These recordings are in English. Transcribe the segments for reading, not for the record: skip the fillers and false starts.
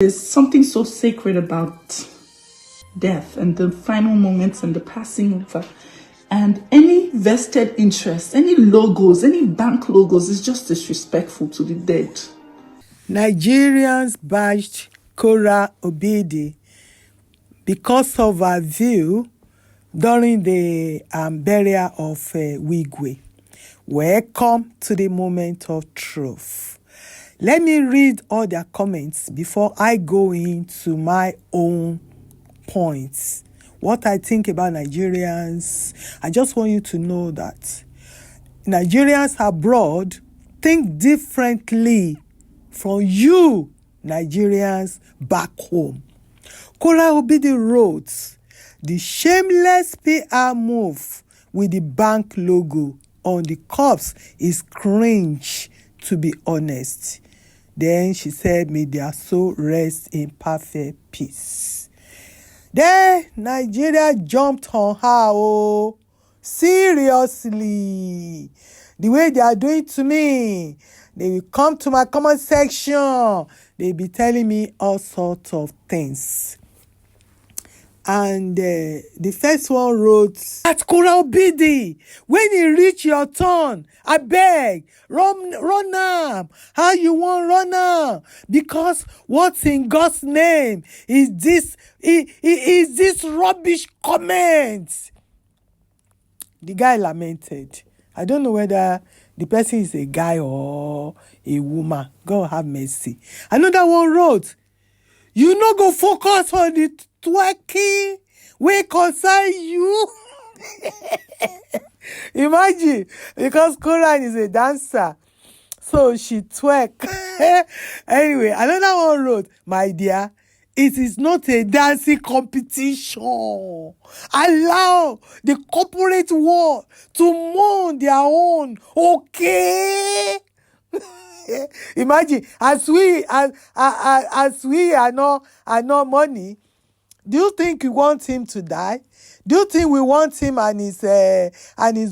There's something so sacred about death and the final moments and the passing over. And any vested interest, any logos, any bank logos is just disrespectful to the dead. Nigerians bashed Kora Obidi because of her view during the burial of Wigwe. Welcome to the moment of truth. Let me read all their comments before I go into my own points. What I think about Nigerians. I just want you to know that Nigerians abroad think differently from you Nigerians back home. Kora Obidi wrote, the shameless PR move with the bank logo on the corpse is cringe, to be honest. Then she said, may their soul rest in perfect peace. Then Nigeria jumped on her. Oh, seriously. The way they are doing to me, they will come to my comment section. They'll be telling me all sorts of things. And the first one wrote, at Kora Obidi, when you reach your turn, I beg, run am. How you want run am? Because what's in God's name is this rubbish comment. The guy lamented. I don't know whether the person is a guy or a woman. God have mercy. Another one wrote, you no go focus on the twerking wey concern you. Imagine, because Kora is a dancer, so she twerk. Anyway, another one wrote, my dear, it is not a dancing competition. Allow the corporate world to mourn their own, okay? Imagine, as we are not money. Do you think we want him to die? Do you think we want him and his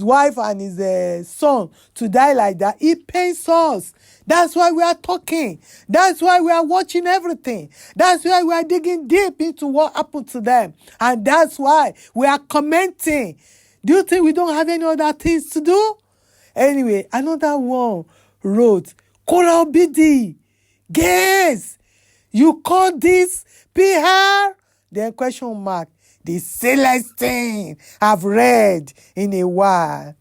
wife and his son to die like that? It pains us. That's why we are talking. That's why we are watching everything. That's why we are digging deep into what happened to them. And that's why we are commenting. Do you think we don't have any other things to do? Anyway, another one wrote, Kora Obidi, guess, you call this PR? Then question mark, the sailest thing I've read in a while.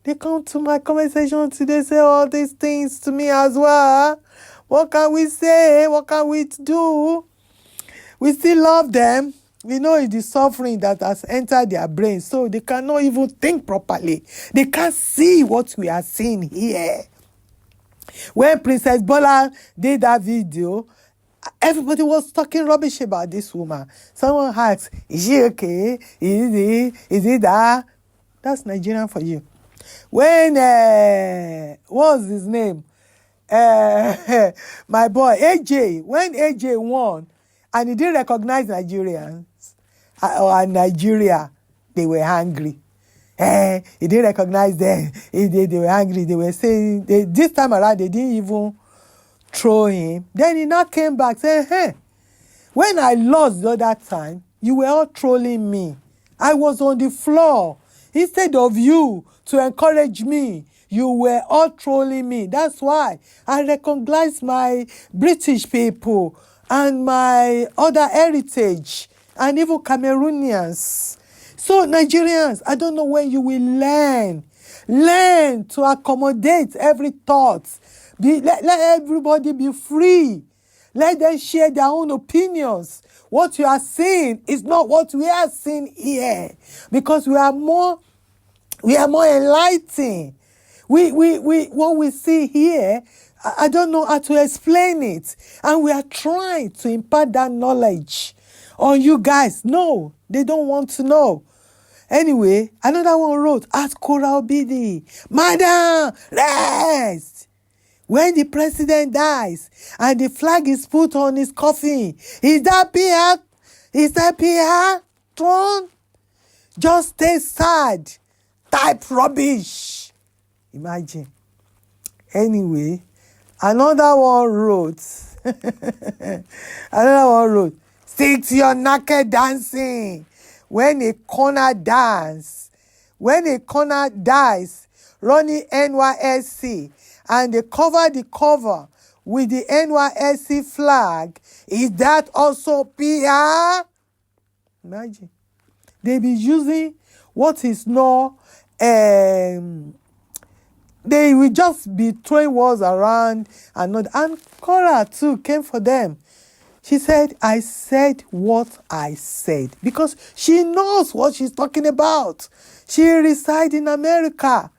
They come to my comment section today, say all these things to me as well. What can we say? What can we do? We still love them. We know it's the suffering that has entered their brains, so they cannot even think properly. They can't see what we are seeing here. When Princess Bola did that video, everybody was talking rubbish about this woman. Someone asked, is she okay? Is it that? That's Nigerian for you. When, what's his name? My boy, AJ, when AJ won, and he didn't recognize Nigerians, or Nigeria, they were angry. He didn't recognize them. They were angry. They were saying, this time around, they didn't even throw him. Then he now came back saying, hey, when I lost the other time, you were all trolling me. I was on the floor. Instead of you to encourage me, you were all trolling me. That's why I recognize my British people and my other heritage and even Cameroonians. So Nigerians, I don't know when you will learn to accommodate every thought. Let everybody be free. Let them share their own opinions. What you are seeing is not what we are seeing here, because we are more enlightened. What we see here, I don't know how to explain it, and we are trying to impart that knowledge on you guys. No, they don't want to know. Anyway, another one wrote, ask Kora Obidi, Madam, rest. When the president dies and the flag is put on his coffin, is that PR? Is that PR throne? Just stay sad. Type rubbish. Imagine. Anyway, another one wrote, Another one wrote, stick to your naked dancing. When a corner dies, running NYSC, and they cover the cover with the NYSC flag, is that also PR? Imagine. They be using what is not, they will just be throwing words around and not. And Kora too came for them. She said, I said what I said, because she knows what she's talking about. She resides in America.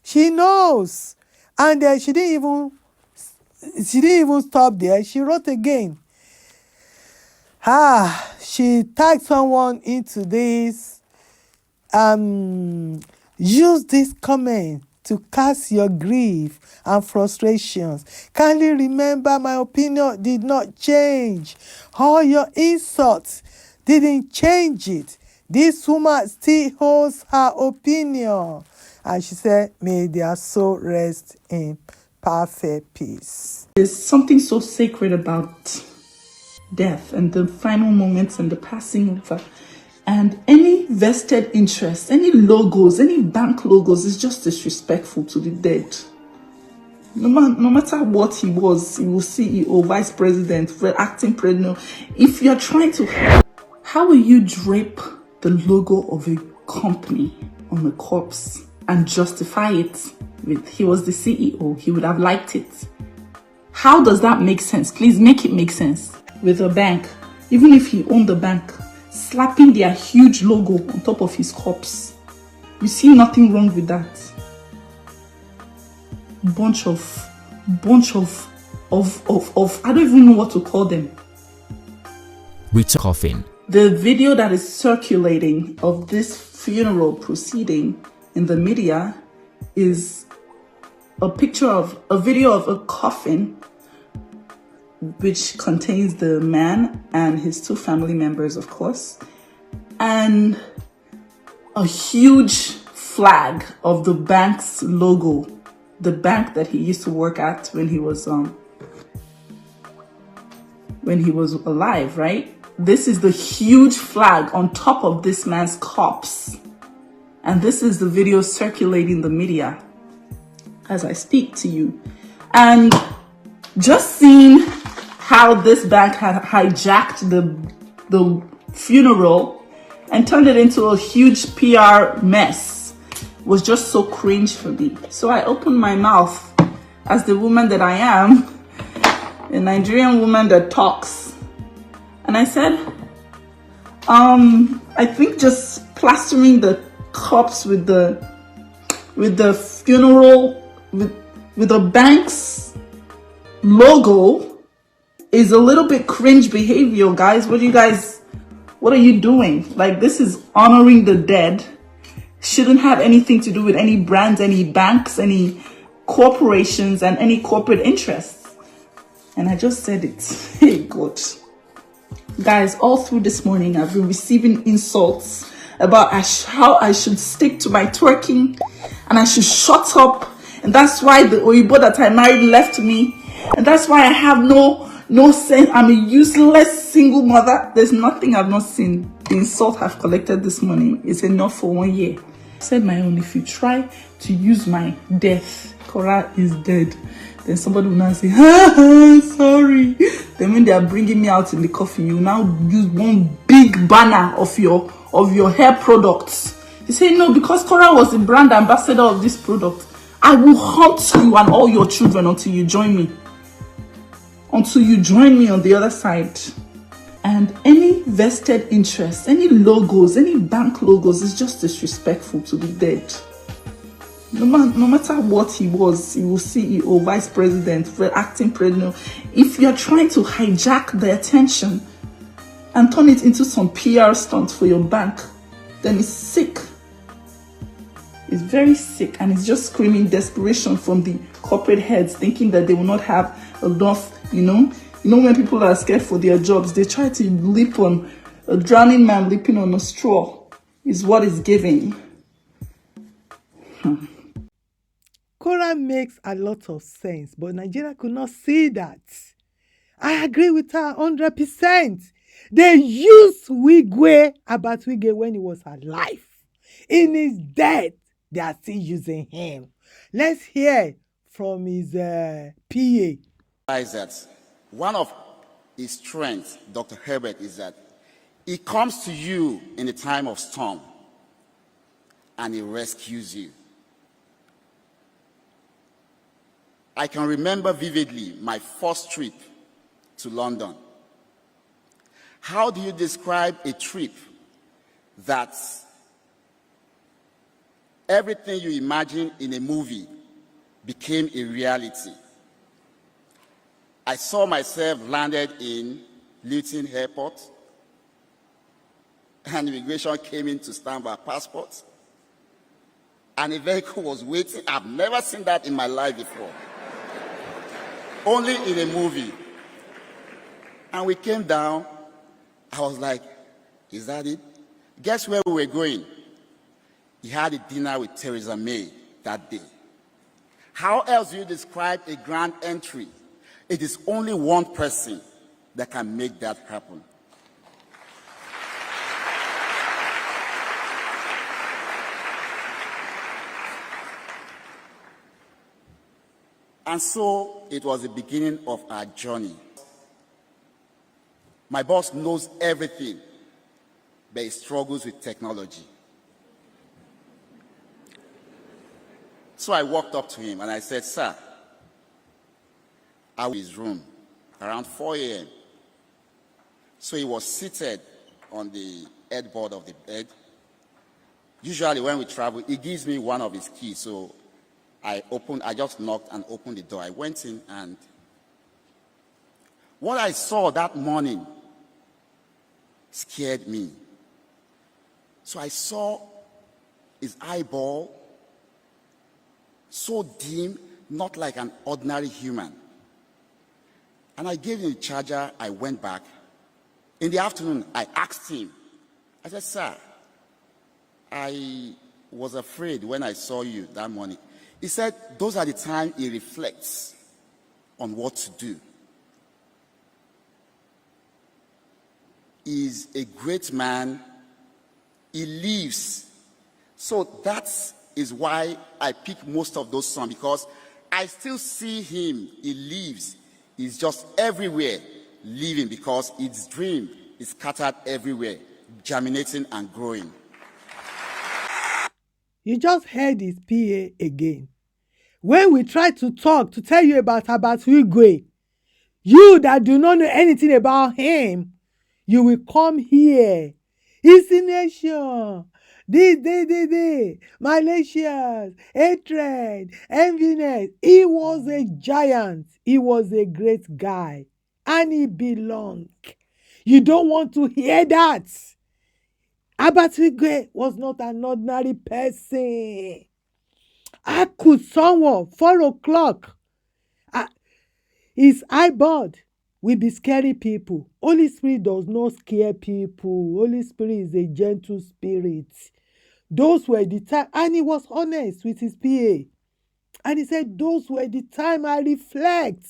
She knows. And she didn't even stop there. She wrote again. She tagged someone into this. Use this comment to cast your grief and frustrations. Kindly remember, my opinion did not change. All your insults didn't change it. This woman still holds her opinion. And she said, may their soul rest in perfect peace. There's something so sacred about death and the final moments and the passing over. And any vested interest, any logos, any bank logos is just disrespectful to the dead. No matter what he was CEO, vice president, acting president. If you're trying to, how will you drape the logo of a company on a corpse and justify it with he was the CEO, he would have liked it? How does that make sense? Please make it make sense. With a bank, even if he owned the bank, slapping their huge logo on top of his corpse. You see nothing wrong with that. Bunch of I don't even know what to call them. With coffin. The video that is circulating of this funeral proceeding in the media is a video of a coffin which contains the man and his two family members, of course, and a huge flag of the bank's logo, the bank that he used to work at when he was alive, right? This is the huge flag on top of this man's corpse. And this is the video circulating the media as I speak to you. And just seeing how this bank had hijacked the funeral and turned it into a huge PR mess was just so cringe for me. So I opened my mouth as the woman that I am, a Nigerian woman that talks. And I said, I think just plastering the corpse with the funeral, with the bank's logo is a little bit cringe behavior, guys. What are you doing? Like, this is honoring the dead. Shouldn't have anything to do with any brands, any banks, any corporations, and any corporate interests. And I just said it. Hey, God. Guys, all through this morning, I've been receiving insults about how I should stick to my twerking and I should shut up. And that's why the Origbo that I married left me. And that's why I have no sense. I'm a useless single mother. There's nothing I've not seen. The insult I've collected this morning is enough for 1 year. I said my own. If you try to use my death, Kora is dead, then somebody will now say, sorry. Then when they are bringing me out in the coffin, you now use one big banner of your hair products. You say, no, because Kora was the brand ambassador of this product, I will hunt you and all your children until you join me. Until you join me on the other side. And any vested interest, any logos, any bank logos is just disrespectful to the dead. No matter what he was CEO, vice president, acting president. If you're trying to hijack the attention and turn it into some PR stunt for your bank, then it's sick. It's very sick, and it's just screaming desperation from the corporate heads, thinking that they will not have enough, you know when people are scared for their jobs, they try to leap on a drowning man leaping on a straw is what it's giving. Kora makes a lot of sense, but Nigeria could not see that. I agree with her 100%. They used Wigwe about Wigwe when he was alive. In his death, they are still using him. Let's hear from his PA. Is that one of his strengths, Dr. Herbert, is that he comes to you in a time of storm and he rescues you. I can remember vividly my first trip to London. How do you describe a trip that everything you imagine in a movie became a reality? I saw myself landed in Luton Airport, and immigration came in to stamp our passports, and a vehicle was waiting. I've never seen that in my life before. Only in a movie. And we came down. I was like, is that it? Guess where we were going? He had a dinner with Theresa May that day. How else do you describe a grand entry? It is only one person that can make that happen. And so it was the beginning of our journey. My boss knows everything, but he struggles with technology. So I walked up to him and I said, sir, I was in his room around 4 a.m. So he was seated on the headboard of the bed. Usually when we travel, he gives me one of his keys. So I just knocked and opened the door. I went in, and what I saw that morning scared me. So I saw his eyeball so dim, not like an ordinary human. And I gave him the charger. I went back. In the afternoon, I asked him, I said, sir, I was afraid when I saw you that morning. He said, those are the times he reflects on what to do. He's a great man. He lives. So that is why I pick most of those songs, because I still see him. He lives. He's just everywhere living, because his dream is scattered everywhere, germinating and growing. You just heard his PA again. When we try to talk, to tell you about Wigwe, you that do not know anything about him, you will come here. His nation, this, malicious, hatred, enviness. He was a giant. He was a great guy. And he belonged. You don't want to hear that. Wigwe was not an ordinary person. How could someone, 4 o'clock, his eyeball will be scary people? Holy Spirit does not scare people. Holy Spirit is a gentle spirit. Those were the time, and he was honest with his PA. And he said, those were the time I reflect.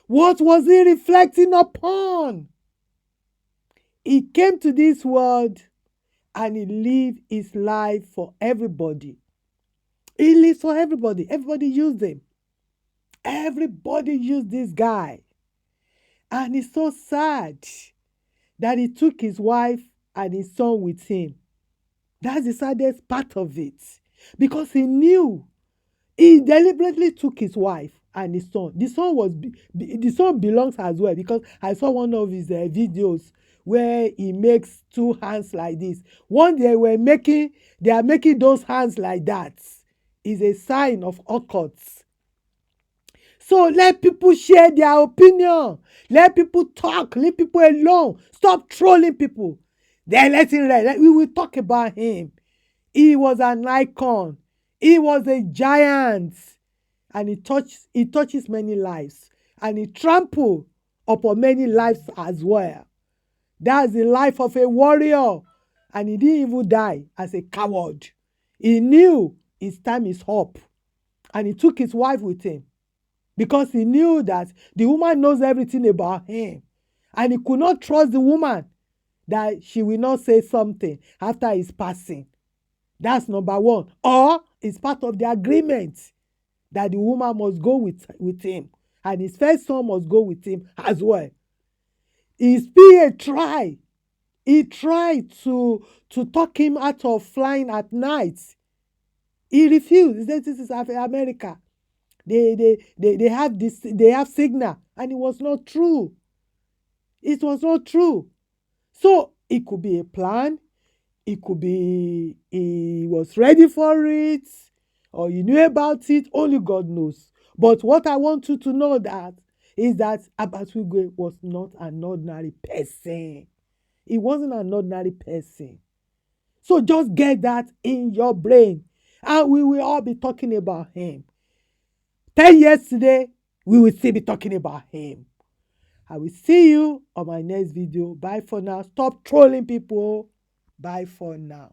What was he reflecting upon? He came to this world and he lived his life for everybody. He lives for everybody. Everybody used him. Everybody used this guy. And it's so sad that he took his wife and his son with him. That's the saddest part of it. Because he knew. He deliberately took his wife and his son. The son belongs as well, because I saw one of his videos where he makes 2 hands like this. One they are making those hands like that. Is a sign of occults. So let people share their opinion. Let people talk. Leave people alone. Stop trolling people. Then let him rest. We will talk about him. He was an icon. He was a giant. And he touches many lives. And he trampled upon many lives as well. That's the life of a warrior. And he didn't even die as a coward. He knew his time is up. And he took his wife with him. because he knew that the woman knows everything about him, and he could not trust the woman that she will not say something after his passing. That's number one. Or it's part of the agreement that the woman must go with him, and his first son must go with him as well. His PA tried. He tried to talk him out of flying at night. He refused. He said, "This is America. They have this. They have signal," and it was not true. It was not true. So it could be a plan. It could be he was ready for it, or he knew about it. Only God knows. But what I want you to know is that Abatwigwe was not an ordinary person. He wasn't an ordinary person. So just get that in your brain, and we will all be talking about him. 10 years today, we will still be talking about him. I will see you on my next video. Bye for now. Stop trolling people. Bye for now.